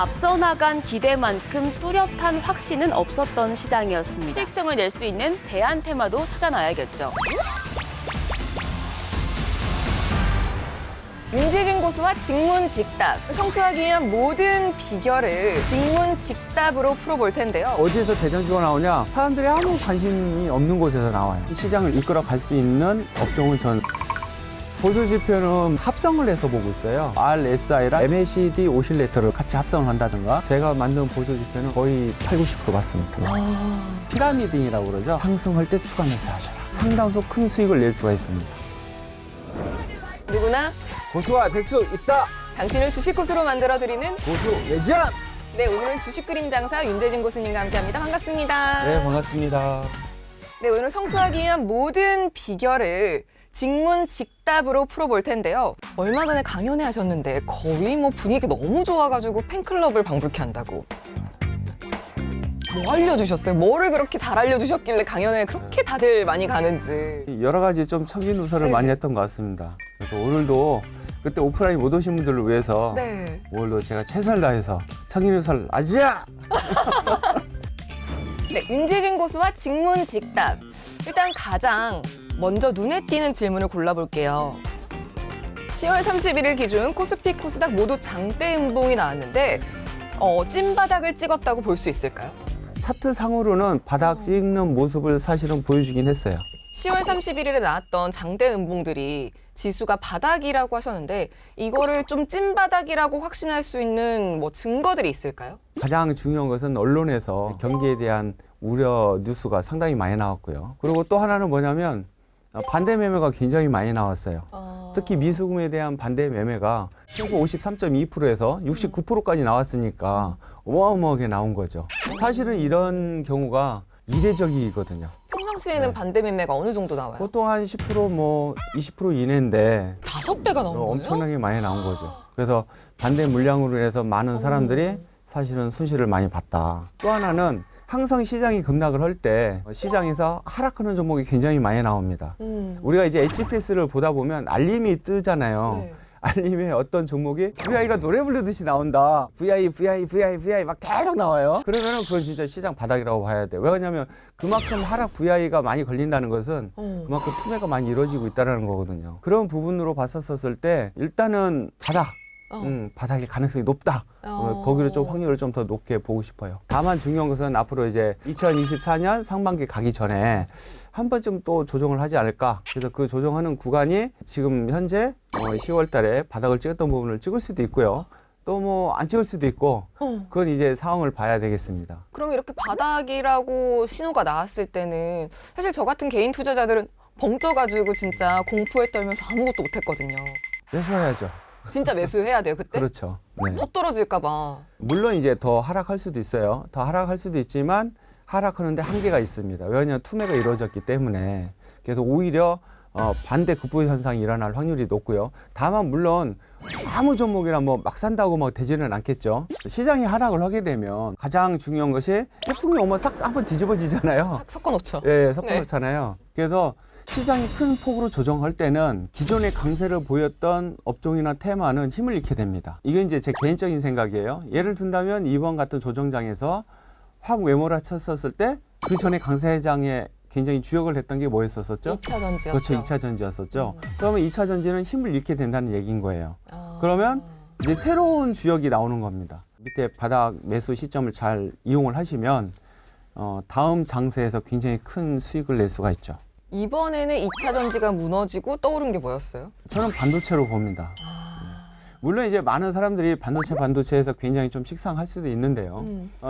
앞서 나간 기대만큼 뚜렷한 확신은 없었던 시장이었습니다. 수익성을 낼 수 있는 대안 테마도 찾아놔야겠죠. 윤지진 고수와 직문직답. 성투하기 위한 모든 비결을 직문직답으로 풀어볼 텐데요. 어디에서 대장주가 나오냐? 사람들이 아무 관심이 없는 곳에서 나와요. 이 시장을 이끌어 갈 수 있는 업종을 전 보수지표는 합성을 해서 보고 있어요. RSI랑 MACD 오실레이터를 같이 합성을 한다든가 제가 만든 보수지표는 거의 80~90% 맞습니다. 피라미딩이라고 그러죠. 상승할 때 추가 매수하셔라. 상당수 큰 수익을 낼 수가 있습니다. 누구나 고수가 될 수 있다. 당신을 주식 고수로 만들어드리는 고수 예전. 네, 오늘은 주식 그림 장사 윤재진 고수님과 함께합니다. 반갑습니다. 네, 반갑습니다. 네, 오늘 성투하기 위한 모든 비결을 직문직답으로 풀어볼 텐데요. 얼마 전에 강연회 하셨는데 거의 뭐 분위기가 너무 좋아가지고 팬클럽을 방불케 한다고. 뭐 알려주셨어요? 뭐를 그렇게 잘 알려주셨길래 강연회 그렇게 다들 많이 가는지. 여러 가지 좀 청진누설을 네. 많이 했던 것 같습니다. 그래서 오늘도 그때 오프라인 못 오신 분들을 위해서 네. 오늘도 제가 최선을 다해서 청진누설 아주야! 네, 윤지진 고수와 직문직답. 일단 가장 먼저 눈에 띄는 질문을 골라볼게요. 10월 31일 기준 코스피, 코스닥 모두 장대 음봉이 나왔는데 찐바닥을 찍었다고 볼 수 있을까요? 차트 상으로는 바닥 찍는 모습을 사실은 보여주긴 했어요. 10월 31일에 나왔던 장대 음봉들이 지수가 바닥이라고 하셨는데 이거를 좀 찐바닥이라고 확신할 수 있는 뭐 증거들이 있을까요? 가장 중요한 것은 언론에서 경기에 대한 우려 뉴스가 상당히 많이 나왔고요. 그리고 또 하나는 뭐냐면 반대 매매가 굉장히 많이 나왔어요. 특히 미수금에 대한 반대 매매가 최고 53.2%에서 69%까지 나왔으니까 어마어마하게 나온 거죠. 사실은 이런 경우가 이례적이거든요. 평상시에는 네. 반대 매매가 어느 정도 나와요? 보통 한 10% 뭐 20% 이내인데 5배가 나온 거예요? 엄청나게 많이 나온 거죠. 그래서 반대 물량으로 인해서 많은 사람들이 사실은 손실을 많이 봤다. 또 하나는 항상 시장이 급락을 할 때 시장에서 하락하는 종목이 굉장히 많이 나옵니다. 우리가 이제 HTS를 보다 보면 알림이 뜨잖아요. 네. 알림에 어떤 종목이 VI가 노래 부르듯이 나온다. VI 막 계속 나와요. 그러면은 그건 진짜 시장 바닥이라고 봐야 돼요. 왜냐하면 그만큼 하락 VI가 많이 걸린다는 것은 그만큼 투매가 많이 이루어지고 있다는 거거든요. 그런 부분으로 봤었을 때 일단은 바닥의 가능성이 높다. 거기를 좀 확률을 좀 더 높게 보고 싶어요. 다만 중요한 것은 앞으로 이제 2024년 상반기 가기 전에 한 번쯤 또 조정을 하지 않을까. 그래서 그 조정하는 구간이 지금 현재 10월 달에 바닥을 찍었던 부분을 찍을 수도 있고요. 또 뭐 안 찍을 수도 있고 그건 이제 상황을 봐야 되겠습니다. 그럼 이렇게 바닥이라고 신호가 나왔을 때는 사실 저 같은 개인 투자자들은 벙쪄가지고 진짜 공포에 떨면서 아무것도 못했거든요. 매수해야죠. 진짜 매수해야 돼요, 그때? 그렇죠. 네. 더 떨어질까 봐. 물론 이제 더 하락할 수도 있어요. 더 하락할 수도 있지만 하락하는데 한계가 있습니다. 왜냐하면 투매가 이루어졌기 때문에. 그래서 오히려 반대 급부 현상이 일어날 확률이 높고요. 다만 물론 아무 종목이나 뭐 막 산다고 막 되지는 않겠죠. 시장이 하락을 하게 되면 가장 중요한 것이 태풍이 오면 싹 한번 뒤집어지잖아요. 싹 섞어놓죠. 예, 섞어놓잖아요. 그래서 시장이 큰 폭으로 조정할 때는 기존의 강세를 보였던 업종이나 테마는 힘을 잃게 됩니다. 이게 이제 제 개인적인 생각이에요. 예를 든다면 이번 같은 조정장에서 확 외몰아쳤었을 때 그 전에 강세장에 굉장히 주역을 했던 게 뭐였었죠? 2차 전지였죠. 그렇죠. 2차 전지였었죠. 그러면 2차 전지는 힘을 잃게 된다는 얘기인 거예요. 그러면 이제 새로운 주역이 나오는 겁니다. 밑에 바닥 매수 시점을 잘 이용을 하시면 다음 장세에서 굉장히 큰 수익을 낼 수가 있죠. 이번에는 2차 전지가 무너지고 떠오른 게 뭐였어요? 저는 반도체로 봅니다. 물론 이제 많은 사람들이 반도체에서 굉장히 좀 식상할 수도 있는데요.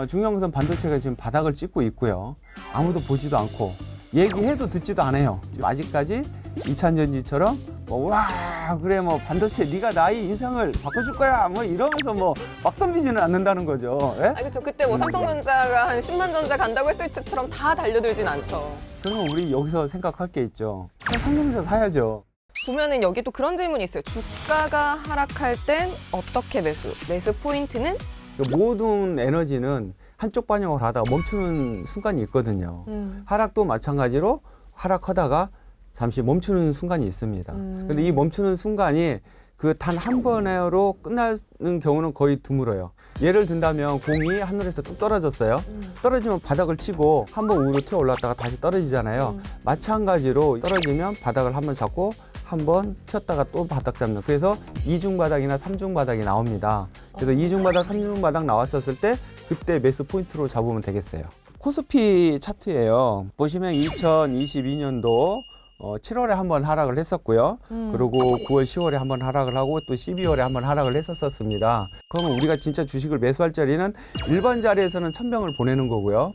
중요한 것은 반도체가 지금 바닥을 찍고 있고요. 아무도 보지도 않고 얘기해도 듣지도 않아요. 지금 아직까지 2차 전지처럼 와 그래 뭐 반도체 네가 나의 인생을 바꿔줄 거야 뭐 이러면서 뭐 막 덤비지는 않는다는 거죠. 예? 그렇죠. 그때 뭐 삼성전자가 한 10만 전자 간다고 했을 때처럼 다 달려들진 않죠. 그러면 우리 여기서 생각할 게 있죠. 그냥 삼성전자 사야죠. 보면은 여기 또 그런 질문이 있어요. 주가가 하락할 땐 어떻게 매수? 매수 포인트는? 모든 에너지는 한쪽 방향으로 하다가 멈추는 순간이 있거든요. 하락도 마찬가지로 하락하다가 잠시 멈추는 순간이 있습니다. 근데 이 멈추는 순간이 그 단 한 번으로 끝나는 경우는 거의 드물어요. 예를 든다면 공이 하늘에서 뚝 떨어졌어요. 떨어지면 바닥을 치고 한번 우로 튀어 올랐다가 다시 떨어지잖아요. 마찬가지로 떨어지면 바닥을 한번 잡고 한번 튀었다가 또 바닥 잡는, 그래서 이중 바닥이나 삼중 바닥이 나옵니다. 그래서 이중 바닥, 삼중 바닥 나왔었을 때 그때 매수 포인트로 잡으면 되겠어요. 코스피 차트예요. 보시면 2022년도 7월에 한번 하락을 했었고요. 그리고 9월, 10월에 한번 하락을 하고 또 12월에 한번 하락을 했었습니다. 그러면 우리가 진짜 주식을 매수할 자리는 1번 자리에서는 천병을 보내는 거고요.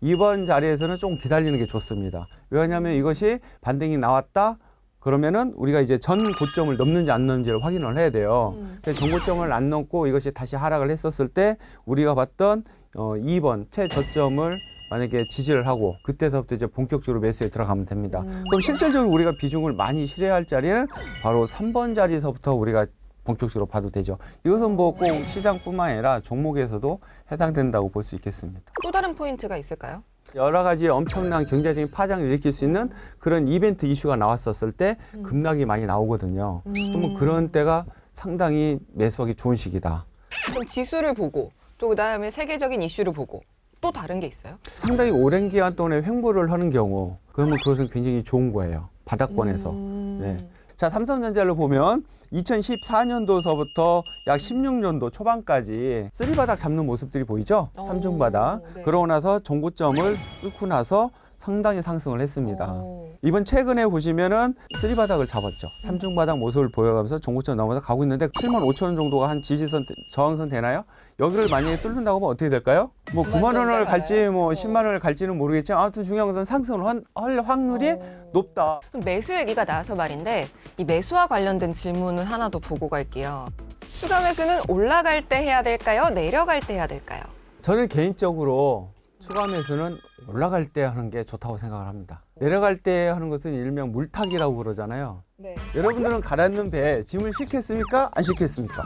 2번 자리에서는 좀 기다리는 게 좋습니다. 왜냐하면 이것이 반등이 나왔다 그러면은 우리가 이제 전 고점을 넘는지 안 넘는지를 확인을 해야 돼요. 전 고점을 안 넘고 이것이 다시 하락을 했었을 때 우리가 봤던 2번 최저점을 만약에 지지를 하고 그때서부터 이제 본격적으로 매수에 들어가면 됩니다. 그럼 실질적으로 우리가 비중을 많이 실어야 할 자리는 바로 3번 자리에서부터 우리가 본격적으로 봐도 되죠. 이것은 뭐 꼭 시장뿐만 아니라 종목에서도 해당된다고 볼 수 있겠습니다. 또 다른 포인트가 있을까요? 여러 가지 엄청난 경제적인 파장을 일으킬 수 있는 그런 이벤트 이슈가 나왔었을 때 급락이 많이 나오거든요. 그러면 그런 때가 상당히 매수하기 좋은 시기다. 그럼 지수를 보고 또 그다음에 세계적인 이슈를 보고 또 다른 게 있어요? 상당히 오랜 기간 동안에 횡보를 하는 경우, 그러면 그것은 굉장히 좋은 거예요. 바닥권에서. 네. 자, 삼성전자를 보면 2014년도서부터 약 16년도 초반까지 쓰리바닥 잡는 모습들이 보이죠? 삼중바닥. 네. 그러고 나서 종고점을 뚫고 나서 상당히 상승을 했습니다. 이번 최근에 보시면은 쓰리바닥을 잡았죠. 삼중바닥 모습을 보여가면서 종고점 넘어서 가고 있는데 75,000원 정도가 한 지지선, 저항선 되나요? 여기를 만약에 뚫는다고 하면 어떻게 될까요? 뭐 9만 원을 갈지 뭐 10만 원을 갈지는 모르겠지만 아무튼 중요한 것은 상승을 할 확률이 높다. 그럼 매수 얘기가 나와서 말인데 이 매수와 관련된 질문을 하나 더 보고 갈게요. 추가 매수는 올라갈 때 해야 될까요? 내려갈 때 해야 될까요? 저는 개인적으로 추가 매수는 올라갈 때 하는 게 좋다고 생각을 합니다. 내려갈 때 하는 것은 일명 물타기라고 그러잖아요. 네. 여러분들은 가라앉는 배에 짐을 싣겠습니까? 안 싣겠습니까?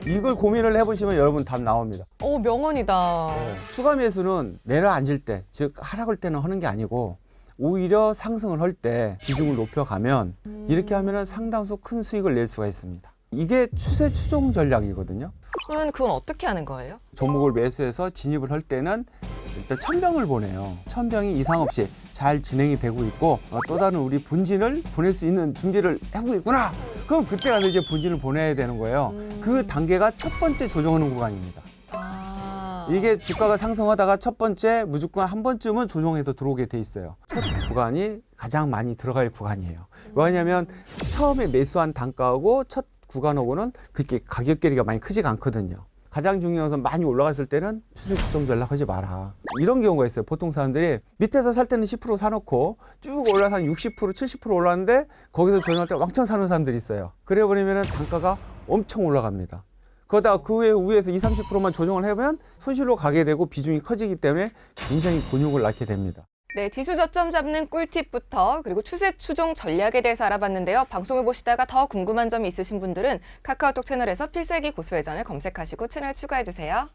이걸 고민을 해보시면 여러분 답 나옵니다. 명언이다. 추가 매수는 내려앉을 때, 즉 하락할 때는 하는 게 아니고 오히려 상승을 할 때 비중을 높여가면 이렇게 하면 상당수 큰 수익을 낼 수가 있습니다. 이게 추세 추종 전략이거든요. 그러면 그건 어떻게 하는 거예요? 종목을 매수해서 진입을 할 때는 일단 천병을 보내요. 천병이 이상 없이 잘 진행이 되고 있고 또 다른 우리 본진을 보낼 수 있는 준비를 하고 있구나. 그럼 그때 가서 이제 본진을 보내야 되는 거예요. 그 단계가 첫 번째 조정하는 구간입니다. 이게 주가가 상승하다가 첫 번째 무조건 한 번쯤은 조정해서 들어오게 돼 있어요. 첫 구간이 가장 많이 들어갈 구간이에요. 왜냐하면 처음에 매수한 단가하고 첫 구간하고는 그렇게 가격 괴리가 많이 크지가 않거든요. 가장 중요한 것은 많이 올라갔을 때는 추세 추종 전략하지 마라. 이런 경우가 있어요. 보통 사람들이 밑에서 살 때는 10% 사놓고 쭉 올라서 한 60%, 70% 올랐는데 거기서 조정할 때 왕창 사는 사람들이 있어요. 그래 버리면 단가가 엄청 올라갑니다. 그러다가 그 위에서 20, 30%만 조정을 해보면 손실로 가게 되고 비중이 커지기 때문에 굉장히 곤욕을 낳게 됩니다. 네, 지수 저점 잡는 꿀팁부터 그리고 추세 추종 전략에 대해서 알아봤는데요. 방송을 보시다가 더 궁금한 점이 있으신 분들은 카카오톡 채널에서 필살기 고수회전을 검색하시고 채널 추가해주세요.